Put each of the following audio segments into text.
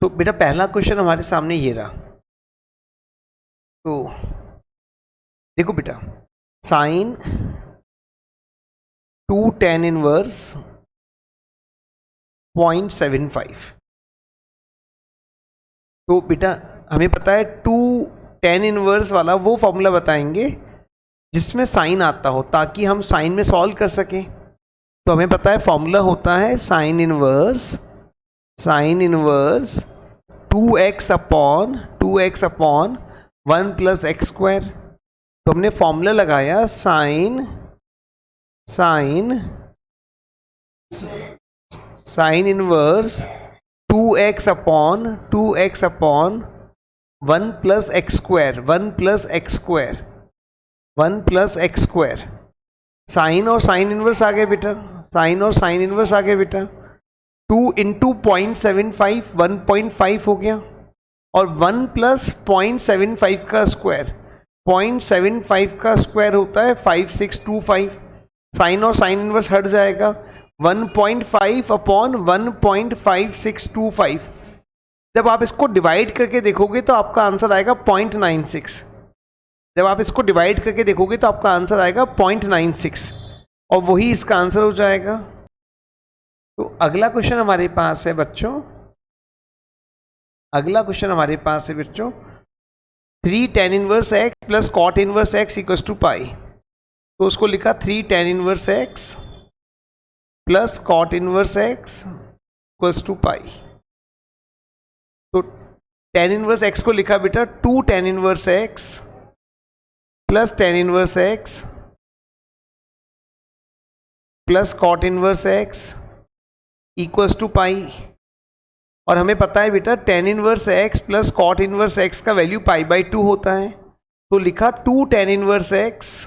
तो बेटा पहला क्वेश्चन हमारे सामने ये रहा। तो देखो बेटा, साइन 2 tan इनवर्स 0.75। तो बेटा हमें पता है 2 tan इनवर्स वाला वो फॉर्मूला बताएंगे जिसमें साइन आता हो, ताकि हम साइन में सॉल्व कर सकें। तो हमें पता है फॉर्मूला होता है sine inverse 2x upon 1 plus x square. तो हमने फॉर्मूला लगाया sine inverse 2x upon 1 plus x square. Sine और साइन इनवर्स आ गए बेटा, 2 इंटू 0.75 1.5 हो गया, और 1 प्लस 0.75 का स्क्वायर, 0.75 का स्क्वायर होता है 5625। साइन और साइन इनवर्स हट जाएगा, 1.5 अपॉन 1.5625। जब आप इसको डिवाइड करके देखोगे तो आपका आंसर आएगा 0.96। जब आप इसको डिवाइड करके देखोगे तो आपका आंसर आएगा 0.96, और वही इसका आंसर हो जाएगा। तो अगला क्वेश्चन हमारे पास है बच्चों, 3 tan inverse x plus cot inverse x equals to pi. तो उसको लिखा 3 tan inverse x plus cot inverse x equals to pi. तो tan इनवर्स x को लिखा बेटा 2 tan inverse x plus tan inverse x plus cot inverse x equals to pi. और हमें पता है बेटा tan inverse x plus cot inverse x का वैल्यू π/2 होता है। तो लिखा 2 tan इनवर्स x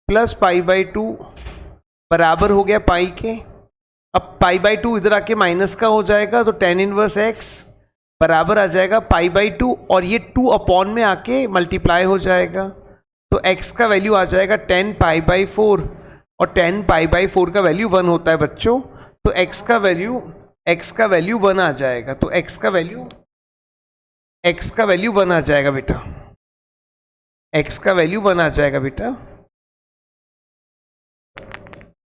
प्लस π/2 बराबर हो गया पाई के। अब π/2 इधर आके माइनस का हो जाएगा, तो tan इनवर्स x बराबर आ जाएगा π/2, और ये 2 अपॉन में आके मल्टीप्लाई हो जाएगा। तो x का वैल्यू आ जाएगा 10 π/4, और 10 π/4 का वैल्यू 1 होता है बच्चों। तो x का वैल्यू 1 आ जाएगा। तो x का वैल्यू 1 आ जाएगा बेटा, x का वैल्यू 1 आ जाएगा बेटा।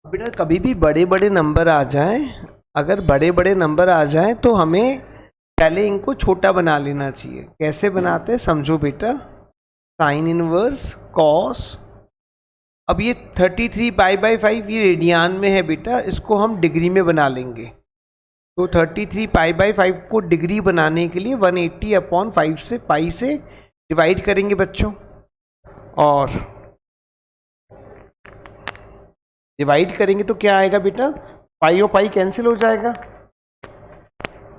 बेटा कभी भी बड़े बड़े नंबर आ जाएं, अगर बड़े बड़े नंबर आ जाएं तो हमें पहले इनको छोटा बना लेना चाहिए। कैसे बनाते हैं समझो बेटा। साइन इनवर्स कॉस, अब ये 33 π/5 ये रेडियन में है बेटा, इसको हम डिग्री में बना लेंगे। तो 33 π/5 को डिग्री बनाने के लिए 180 अपॉन 5 से पाई से डिवाइड करेंगे बच्चों, और डिवाइड करेंगे तो क्या आएगा बेटा, पाई और पाई कैंसिल हो जाएगा,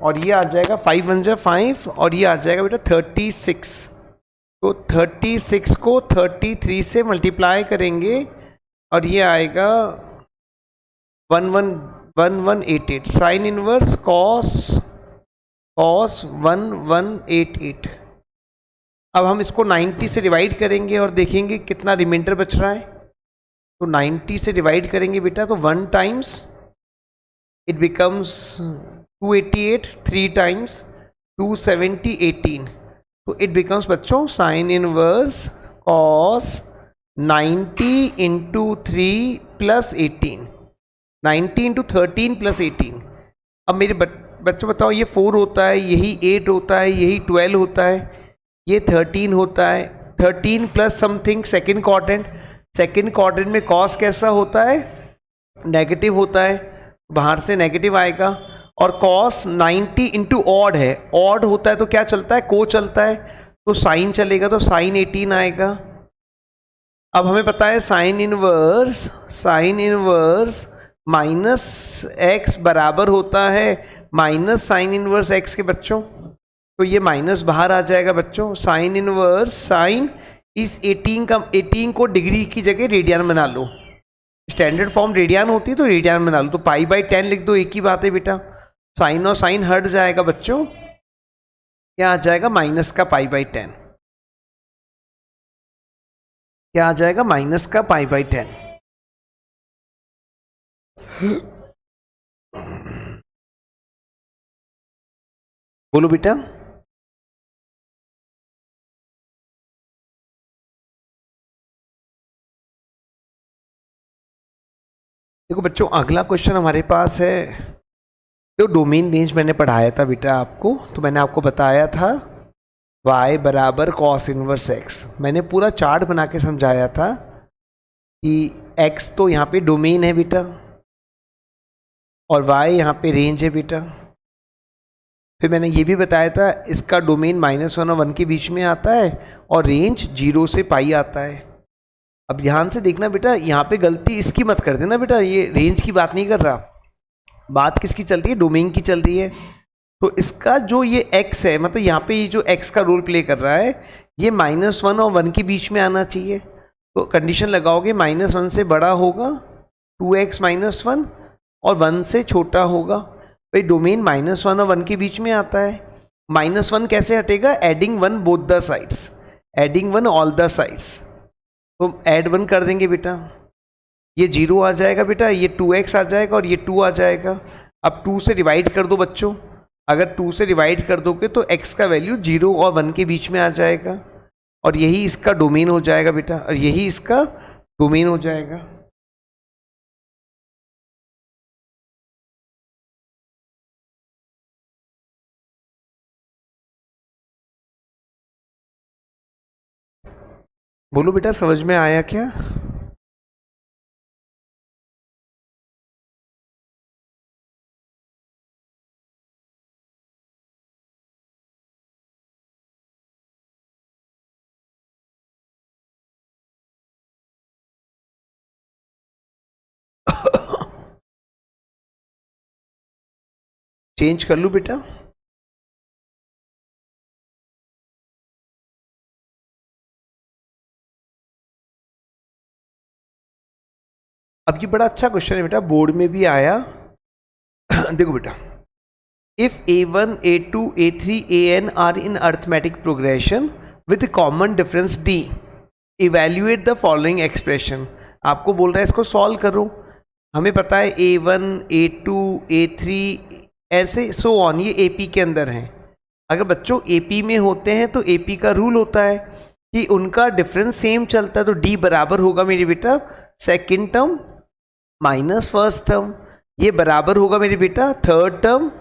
और ये आ जाएगा 5 1 जा 5, और ये आ जाएगा बेटा 36। तो 36 को 33 से मल्टीप्लाई करेंगे, और ये आएगा 1188। Sine inverse cos 1188। अब हम इसको 90 से डिवाइड करेंगे और देखेंगे कितना रिमाइंडर बच रहा है। तो 90 से डिवाइड करेंगे बेटा, तो 1 टाइम्स इट बिकम्स 288, 3 टाइम्स 270 18। तो इट बिकम्स बच्चों sine inverse cos 90 into 3 plus 18, 90 into 13 plus 18। अब मेरे बच्चों बताओ, ये 4 होता है, यही 8 होता है, यही 12 होता है, ये 13 होता है, 13 प्लस समथिंग सेकेंड क्वाड्रेंट में कॉस कैसा होता है, नेगेटिव होता है, बाहर से नेगेटिव आएगा। और कॉस 90 इंटू ऑड है, ऑड होता है तो क्या चलता है, को चलता है, तो साइन चलेगा, तो साइन 18 आएगा। अब हमें पता है साइन इनवर्स माइनस एक्स बराबर होता है माइनस साइन इनवर्स एक्स के बच्चों। तो ये माइनस बाहर आ जाएगा बच्चों। साइन इनवर्स, साइन इस 18 को डिग्री की जगह रेडियन बना लो, स्टैंडर्ड फॉर्म रेडियन होती है तो रेडियन बना लो। तो π/10 लिख दो, एक ही बात है बेटा। साइन और साइन हट जाएगा बच्चों, क्या आ जाएगा माइनस का π/10, क्या आ जाएगा माइनस का π/10। बोलो बेटा। देखो बच्चों, अगला क्वेश्चन हमारे पास है, तो डोमेन रेंज मैंने पढ़ाया था बेटा आपको, तो मैंने आपको बताया था y बराबर कॉस इनवर्स x। मैंने पूरा चार्ट बना के समझाया था कि x तो यहाँ पे डोमेन है बेटा और y यहाँ पे रेंज है बेटा। फिर मैंने ये भी बताया था इसका डोमेन -1 और 1 के बीच में आता है और रेंज 0 से पाई आता है। अब ध्यान से देखना बेटा, यहाँ पे गलती इसकी मत कर देना बेटा, ये रेंज की बात नहीं कर रहा, बात किसकी चल रही है, डोमेन की चल रही है। तो इसका जो ये x है, मतलब यहाँ पे ये जो x का रोल प्ले कर रहा है, ये -1 और 1 के बीच में आना चाहिए। तो कंडीशन लगाओगे -1 से बड़ा होगा 2x - 1 और 1 से छोटा होगा। भाई डोमेन -1 और 1 के बीच में आता है, -1 कैसे हटेगा, adding 1 both the sides, adding 1 all the sides. तो ऐड 1 कर देंगे बेटा, ये 0 आ जाएगा बेटा, ये 2x आ जाएगा और ये 2 आ जाएगा। अब 2 से डिवाइड कर दो बच्चों, अगर 2 से डिवाइड कर दोगे तो x का वैल्यू 0 और 1 के बीच में आ जाएगा और यही इसका डोमेन हो जाएगा बेटा, और यही इसका डोमेन हो जाएगा। बोलो बेटा, समझ में आया क्या? चेंज कर लूँ बेटा? अब ये बड़ा अच्छा क्वेश्चन है बेटा, बोर्ड में भी आया। देखो बेटा, if a1 a2 a3 an are in arithmetic progression with common difference d, evaluate the following expression. आपको बोल रहा है इसको सॉल्व करो। हमें पता है a1 a2 a3 ऐसे सो ऑन, ये AP के अंदर हैं। अगर बच्चों AP में होते हैं तो AP का रूल होता है कि उनका डिफरेंस सेम चलता है, तो D बराबर होगा मेरे बेटा second term minus first term, ये बराबर होगा मेरे बेटा third term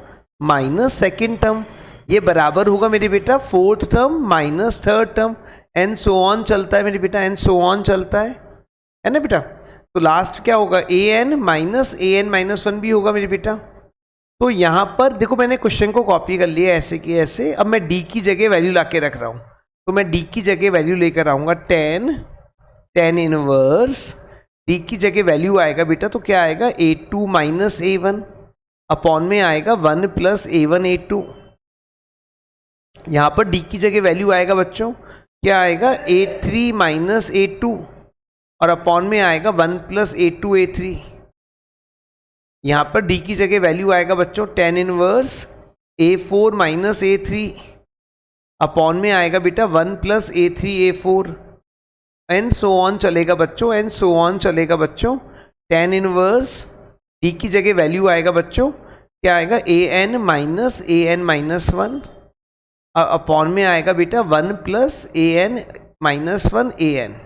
minus second term, ये बराबर होगा मेरे बेटा fourth term minus third term, and so on चलता है मेरे बेटा, एंड सो ऑन चलता है ना बेटा। तो लास्ट क्या होगा, an माइनस an-1 भी होगा मेरे बेटा। तो यहाँ पर देखो, मैंने क्वेश्चन को कॉपी कर लिया ऐसे कि ऐसे। अब मैं d की जगह वैल्यू ला के रख रहा हूँ, तो मैं d की जगह वैल्यू लेकर आऊँगा tan इनवर्स, d की जगह वैल्यू आएगा बेटा, तो क्या आएगा a2 माइनस a1 अपॉन में आएगा 1 प्लस a1 a2। यहाँ पर d की जगह वैल्यू आएगा बच्चों, क्या आएगा a3 माइनस a2 और अपॉन में आएगा 1 प्लस a2 a3। यहाँ पर d की जगह वैल्यू आएगा बच्चों tan inverse a4 minus a3 upon में आएगा बेटा 1 plus a3 a4, and so on चलेगा बच्चों, एंड सो ऑन चलेगा बच्चों। tan इनवर्स d की जगह वैल्यू आएगा बच्चों, क्या आएगा an माइनस an-1 अपॉन में आएगा बेटा 1 प्लस an-1 an।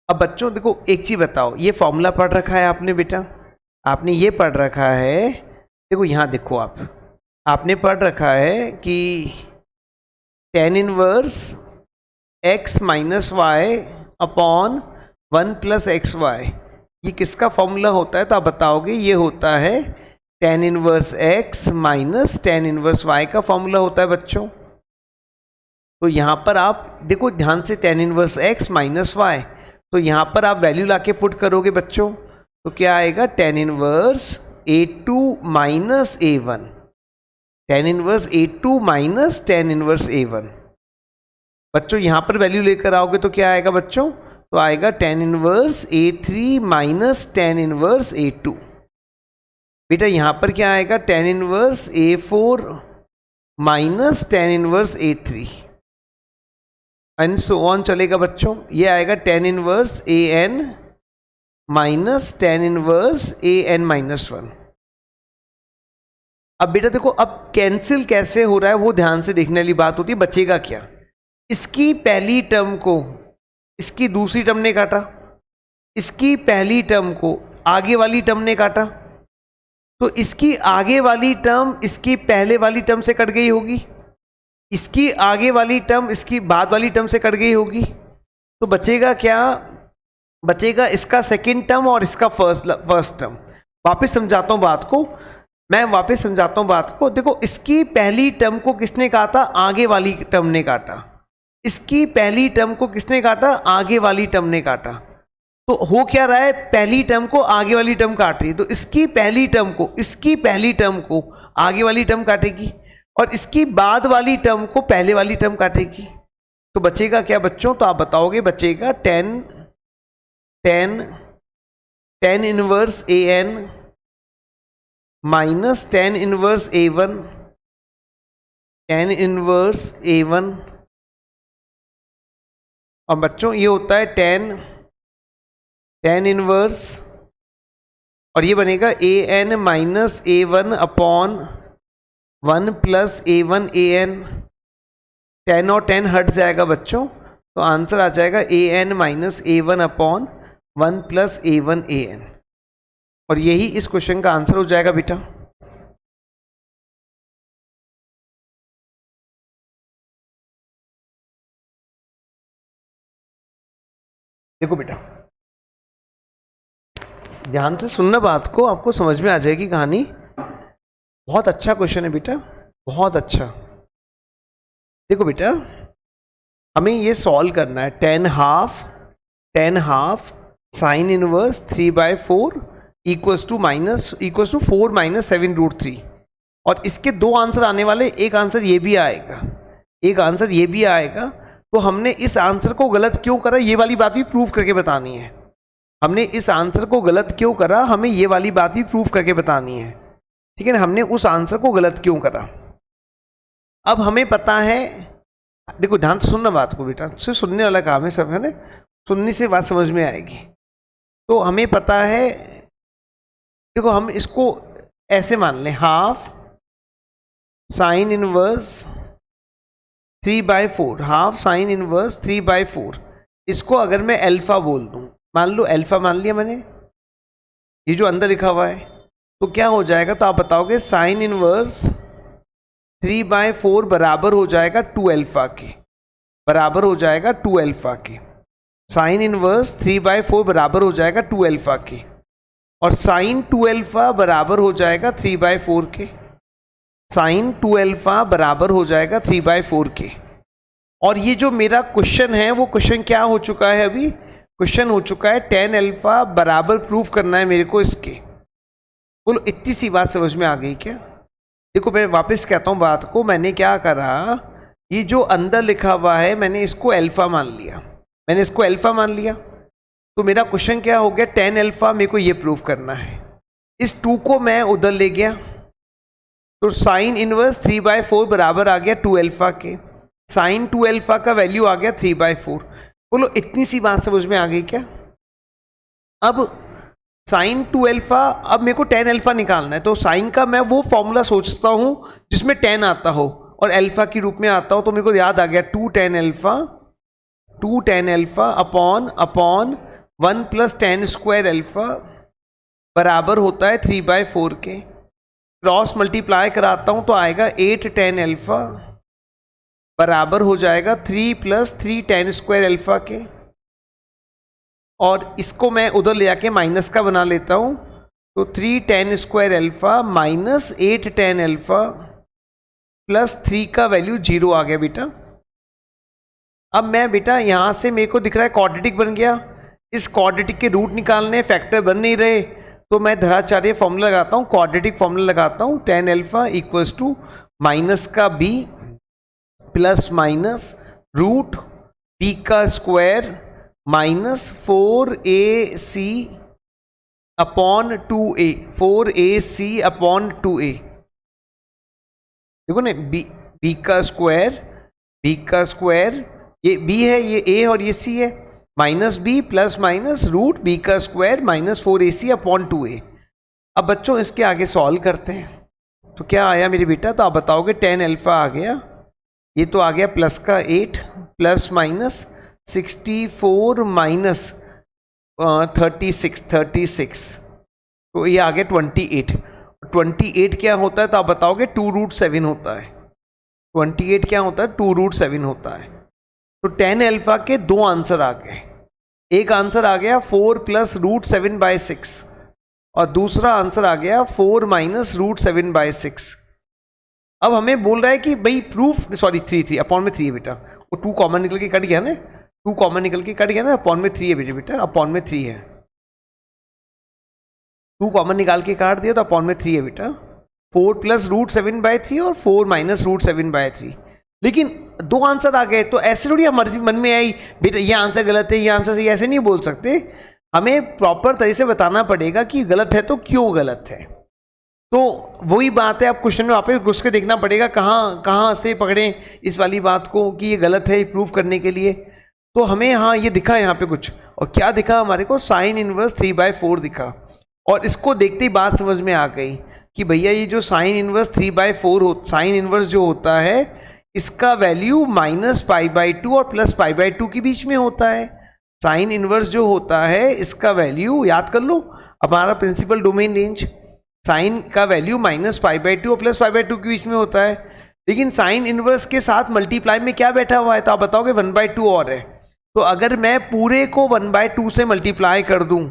अब बच्चों देखो एक चीज बताओ, ये फॉर्मूला पढ़ रखा है आपने बेटा, आपने ये पढ़ रखा है, देखो यहाँ देखो आपने पढ़ रखा है कि tan inverse x minus Y upon 1 plus X Y, ये किसका फॉर्मूला होता है, तो आप बताओगे ये होता है tan inverse x minus tan inverse y का फॉर्मूला होता है बच्चों। तो यहाँ पर आप देखो ध्यान से, tan inverse x minus y, तो यहाँ पर आप वैल्यू लाके पुट करोगे बच्चों, तो क्या आएगा tan inverse a2 minus a1, tan inverse a2 minus tan inverse a1। बच्चों यहाँ पर वैल्यू लेकर आओगे तो क्या आएगा बच्चों, तो आएगा tan inverse a3 minus tan inverse a2। बेटा यहाँ पर क्या आएगा tan inverse a4 minus tan inverse a3, and so on चलेगा बच्चों। ये आएगा tan inverse an minus tan inverse an-1। अब बेटा देखो, अब कैंसिल कैसे हो रहा है वो ध्यान से देखने वाली बात होती है। बचेगा क्या, इसकी पहली टर्म को इसकी दूसरी टर्म ने काटा, इसकी पहली टर्म को आगे वाली टर्म ने काटा, तो इसकी आगे वाली टर्म इसकी पहले वाली टर्म से कट गई होगी, इसकी आगे वाली टर्म इसकी बाद वाली टर्म से कट गई होगी। तो बचेगा क्या, बचेगा इसका सेकंड टर्म और इसका फर्स्ट टर्म। वापस समझाता हूं बात को, मैं वापस समझाता हूं बात को। देखो, इसकी पहली टर्म को किसने काटा, आगे वाली टर्म ने काटा। इसकी पहली टर्म को किसने काटा, आगे वाली टर्म ने काटा। तो हो क्या रहा है, पहली टर्म को आगे वाली टर्म काट रही है, तो इसकी पहली टर्म को इसकी पहली टर्म को आगे वाली टर्म काटेगी और इसकी बाद वाली टर्म को पहले वाली टर्म काटेगी। तो बचेगा क्या बच्चों, तो आप बताओगे, बचेगा tan inverse an minus tan inverse a1, tan inverse a1। और बच्चों ये होता है tan इनवर्स, और ये बनेगा an minus a1 upon 1 plus a1 an। tan और tan हट जाएगा बच्चों, तो आंसर आ जाएगा an minus a1 upon 1 plus a1 an। और यही इस क्वेश्चन का आंसर हो जाएगा बेटा। देखो बेटा, ध्यान से सुनना बात को, आपको समझ में आ जाएगी कहानी। बहुत अच्छा क्वेश्चन है बेटा, बहुत अच्छा। देखो बेटा, हमें ये सॉल्व करना है। tan half sine inverse 3/4 equals to 4 minus 7√3। और इसके दो आंसर आने वाले, एक आंसर ये भी आएगा, एक आंसर ये भी आएगा। तो हमने इस आंसर को गलत क्यों करा, ये वाली बात भी प्रूफ करके बतानी है। हमने इस आंसर को गलत क्यों करा, हमें ये वाली बात भी प्रूफ करके बतानी है, ठीक है ना। हमने उस आंसर को गलत क्यों करा। अब हमें पता है, देखो ध्यान से सुनना बात को बेटा, सिर्फ सुनने वाला काम है सब, है ना। सुनने से बात समझ में आएगी। तो हमें पता है, देखो हम इसको ऐसे मान लें, half sine inverse 3/4, half sine inverse 3/4। इसको अगर मैं अल्फा बोल दूं, मान लो अल्फा मान लिया मैंने, ये जो अंदर लिखा हुआ है, तो क्या हो जाएगा, तो आप बताओगे साइन इनवर्स 3/4 बराबर हो जाएगा 2 अल्फा के, बराबर हो जाएगा 2 अल्फा के। साइन इनवर्स 3/4 बराबर हो जाएगा 2 अल्फा के, और साइन 2 अल्फा बराबर हो जाएगा 3/4 के। साइन 2 अल्फा बराबर हो जाएगा 3/4 के। और ये जो मेरा क्वेश्चन है, वो क्वेश्चन क्या हो चुका है, अभी क्वेश्चन हो चुका है tan अल्फा बराबर प्रूफ करना है मेरे को इसके। बोलो इतनी सी बात समझ में आ गई क्या। देखो मैं वापस कहता हूँ बात को, मैंने क्या करा, ये जो अंदर लिखा हुआ है मैंने इसको अल्फा मान लिया, मैंने इसको अल्फा मान लिया। तो मेरा क्वेश्चन क्या हो गया, tan अल्फा मेरे को ये प्रूफ करना है। इस 2 को मैं उधर ले गया, तो साइन इनवर्स 3/4 बराबर आ गया 2 अल्फा के। साइन 2 अल्फा का वैल्यू आ गया 3/4। बोलो इतनी सी बात समझ में आ गई क्या। अब साइन 2 अल्फा, अब मेरे को tan अल्फा निकालना है, तो साइन का मैं वो फॉर्मूला सोचता हूँ जिसमें tan आता हो और अल्फा के रूप में आता हो। तो मेरे को याद आ गया 2 tan alpha upon 1 plus tan square alpha बराबर होता है 3/4 के। क्रॉस मल्टीप्लाई कराता हूँ तो आएगा 8 tan अल्फा बराबर हो जाएगा 3 प्लस 3 tan स्क्वायर अल्फा के। और इसको मैं उधर ले आके माइनस का बना लेता हूँ, तो 3 tan square alpha minus 8 tan alpha plus 3 का वैल्यू 0 आ गया बेटा। अब मैं बेटा यहाँ से मेरे को दिख रहा है क्वाड्रेटिक बन गया, इस क्वाड्रेटिक के रूट निकालने, फैक्टर बन नहीं रहे, तो मैं धराचार्य फॉर्मूला लगाता हूँ, क्वाड्रेटिक फॉर्मूला लगाता हूँ। tan alpha equals to minus का b plus minus root b का square minus 4ac upon 2a, 4ac upon 2a। देखो ना, b का स्क्वायर, ये b है, ये a और ये c है, minus b plus minus root b का square minus 4ac upon 2a। अब बच्चों इसके आगे सॉल्व करते हैं। तो क्या आया मेरे बेटा, तो आप बताओगे 10 अल्फ़ा आ गया, ये तो आ गया प्लस का 8 प्लस माइनस 64 माइनस 36 तो ये आ गया 28। 28 क्या होता है तो आप बताओगे 2√7 होता है। 28 क्या होता है, 2√7 होता है। तो 10 अल्फ़ा के दो आंसर आ गए। एक आंसर आ गया 4 प्लस √7/6 और दूसरा आंसर आ गया 4 माइनस √7/6। अब हमें बोल रहा है कि भाई प्रूफ, सॉरी 3 अपॉन में 3 है बेटा, वो 2 कॉमन निकल के कट गया ना, 2 कॉमन निकल के कट गया ना, अपॉन में 3 है बेटा, अपॉन में 3 है, 2 कॉमन निकाल के काट दिया तो अपॉन में 3 है बेटा। 4 प्लस √7/3 और 4 माइनस √7/3। लेकिन दो आंसर आ गए, तो ऐसे थोड़ी मर्जी मन में आई बेटा ये आंसर गलत है ये आंसर सही, ऐसे नहीं बोल सकते। हमें प्रॉपर तरीके से बताना पड़ेगा कि गलत है तो क्यों गलत है। तो वही बात है, आप क्वेश्चन में वापस घुस के देखना पड़ेगा कहाँ से पकड़ें इस वाली बात को कि ये गलत है, प्रूव करने के लिए। तो हमें हाँ ये दिखा यहाँ पे कुछ, और क्या दिखा हमारे को, साइन इनवर्स 3/4 दिखा। और इसको देखते ही बात समझ में आ गई कि भैया ये जो साइन इनवर्स 3/4 हो, साइन इनवर्स जो होता है इसका वैल्यू -π/2 और +π/2 के बीच में होता है। साइन इनवर्स जो होता है इसका वैल्यू याद कर लो, हमारा प्रिंसिपल डोमेन रेंज, साइन का वैल्यू -π/2 और +π/2 के बीच में होता है। लेकिन साइन इनवर्स के साथ मल्टीप्लाई में क्या बैठा हुआ है, तो आप बताओगे 1/2 और है। तो अगर मैं पूरे को 1/2 से मल्टीप्लाई कर दूं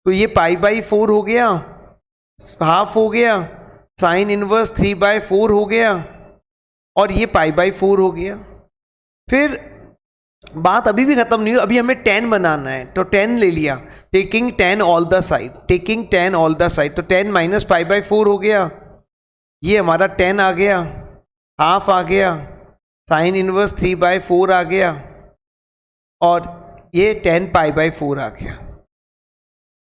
तो ये π/4 हो गया, हाफ हो गया, साइन इनवर्स 3/4 हो गया और ये π/4 हो गया। फिर बात अभी भी खत्म नहीं हुई, अभी हमें 10 बनाना है, तो 10 ले लिया, taking 10 all the side, taking 10 all the side, तो 10 माइनस π/4 हो गया, ये हमारा 10 आ गया, हाफ आ गया, साइन इनवर्स 3/4 आ गया और ये 10 π/4 आ गया।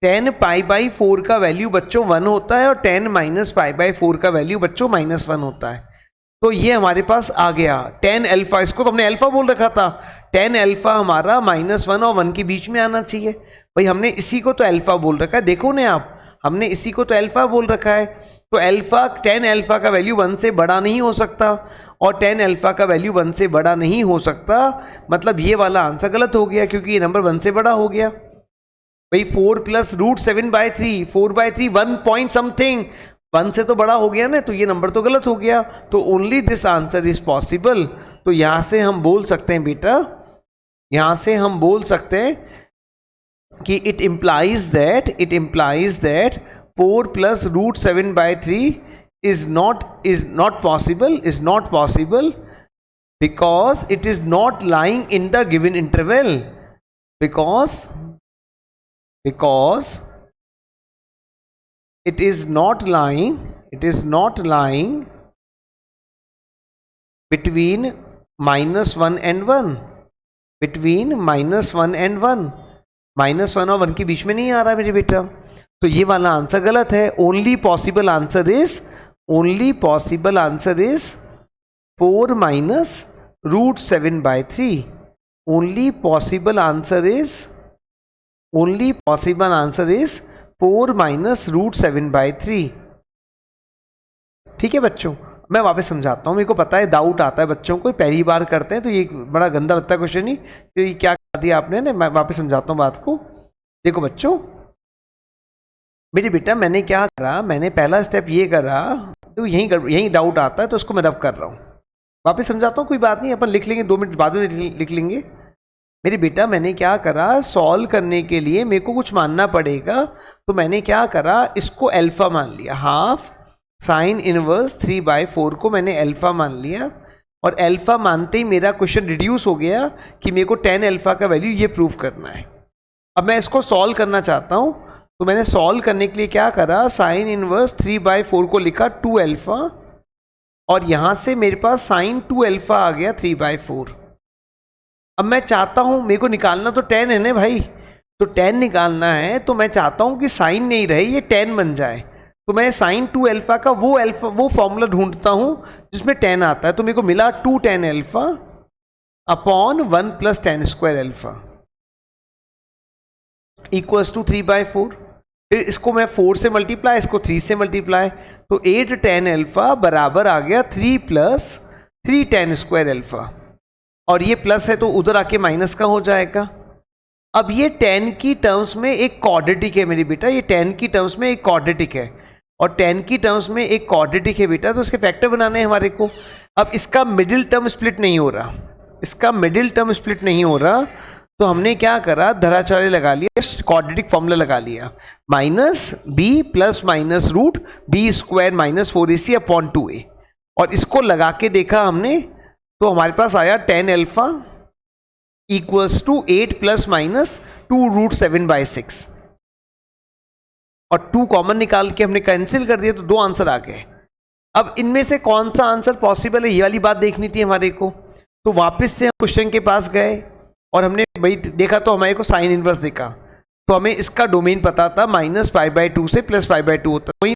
10 π/4 का वैल्यू बच्चों 1 होता है और 10 माइनस π/4 का वैल्यू बच्चों -1 होता है। तो ये हमारे पास आ गया 10 अल्फा, इसको तो हमने अल्फा बोल रखा था, 10 अल्फा हमारा -1 और 1 के बीच में आना चाहिए। भाई हमने इसी को तो अल्फा बोल रखा है, देखो ना आप, हमने इसी को तो अल्फा बोल रखा है। तो अल्फा 10 अल्फा का वैल्यू 1 से बड़ा नहीं हो सकता और 10 अल्फा का वैल्यू 1 से बड़ा नहीं हो सकता, मतलब ये वाला आंसर गलत हो गया क्योंकि ये नंबर 1 से बड़ा हो गया। भाई 4 प्लस √7/3, 4/3 1 पॉइंट समथिंग, 1 से तो बड़ा हो गया ना, तो ये नंबर तो गलत हो गया। तो only this answer is possible. तो यहां से हम बोल सकते हैं बेटा, यहां से हम बोल सकते हैं कि it implies that 4 plus √7/3 is not possible because it is not lying in the given interval, because it is not lying between -1 and 1, between -1 and 1, -1 और 1 के बीच में नहीं आ रहा मेरे बेटा, तो ये वाला आंसर गलत है। Only possible answer is 4 minus √7/3। Only possible answer is 4 minus √7/3। ठीक है बच्चों, मैं वापस समझाता हूँ, मेरे को पता है डाउट आता है बच्चों को, पहली बार करते हैं तो ये बड़ा गंदा लगता है क्वेश्चन ही, तो ये क्या कर दिया आपने ना, मैं वापस समझाता हूँ बात को। देखो बच्चों, मेरे बेटा मैंने क्या करा, मैंने पहला स्टेप ये करा, तो यहीं डाउट आता है तो उसको मैं रब कर रहा हूँ, वापस समझाता हूँ, कोई बात नहीं, अपन लिख लेंगे 2 मिनट बाद में लिख लेंगे। मेरे बेटा मैंने क्या करा, सॉल्व करने के लिए मेरे को कुछ मानना पड़ेगा, तो मैंने क्या करा, इसको अल्फा मान लिया, हाफ साइन इनवर्स 3/4 को मैंने अल्फा मान लिया, और अल्फा मानते ही मेरा क्वेश्चन रिड्यूस हो गया कि मेरे को 10 अल्फा का वैल्यू ये प्रूव करना है। अब मैं इसको सॉल्व करना चाहता हूँ, तो मैंने सॉल्व करने के लिए क्या करा, साइन इनवर्स 3/4 को लिखा 2 अल्फा, और यहाँ से मेरे पास साइन 2 अल्फा आ गया 3/4। अब मैं चाहता हूँ, मेरे को निकालना तो 10 है ना भाई, तो 10 निकालना है, तो मैं चाहता हूँ कि साइन नहीं रहे, ये 10 बन जाए। तो मैं साइन 2 अल्फा का वो फॉर्मूला ढूंढता हूँ जिसमें 10 आता है, तो मेरे को मिला 2 10 alpha upon 1 + 10² alpha equals to 3/4। फिर इसको मैं 4 से मल्टीप्लाई, इसको 3 से मल्टीप्लाई, तो 8 tan अल्फा बराबर आ गया 3 प्लस 3 tan स्क्वायर अल्फा, और ये प्लस है तो उधर आके माइनस का हो जाएगा। अब ये tan की टर्म्स में एक क्वाड्रेटिक है मेरी बेटा, ये tan की टर्म्स में एक क्वाड्रेटिक है, और tan की टर्म्स में एक क्वाड्रेटिक है बेटा, तो इसके फैक्टर बनाने हैं हमारे को। अब इसका मिडिल टर्म स्प्लिट नहीं हो रहा, इसका मिडिल टर्म स्प्लिट नहीं हो रहा, तो हमने क्या करा, धराचार्य लगा लिया, क्वाड्रेटिक फॉर्मूला लगा लिया, minus B plus minus root B square minus 4ac upon 2a, और इसको लगा के देखा हमने तो हमारे पास आया tan alpha equals to 8 plus minus 2√7/6, और 2 कॉमन निकाल के हमने कैंसिल कर दिया तो 2 आंसर आ गए। अब इनमें से कौन सा आंसर पॉसिबल है, ये वाली बात देखनी थी हमारे को। तो वापस से हम क्वेश्चन के पास गए और हमने भाई देखा तो हमारे को साइन इनवर्स देखा, तो हमें इसका डोमेन पता था -π/2 से +π/2 होता है, वहीं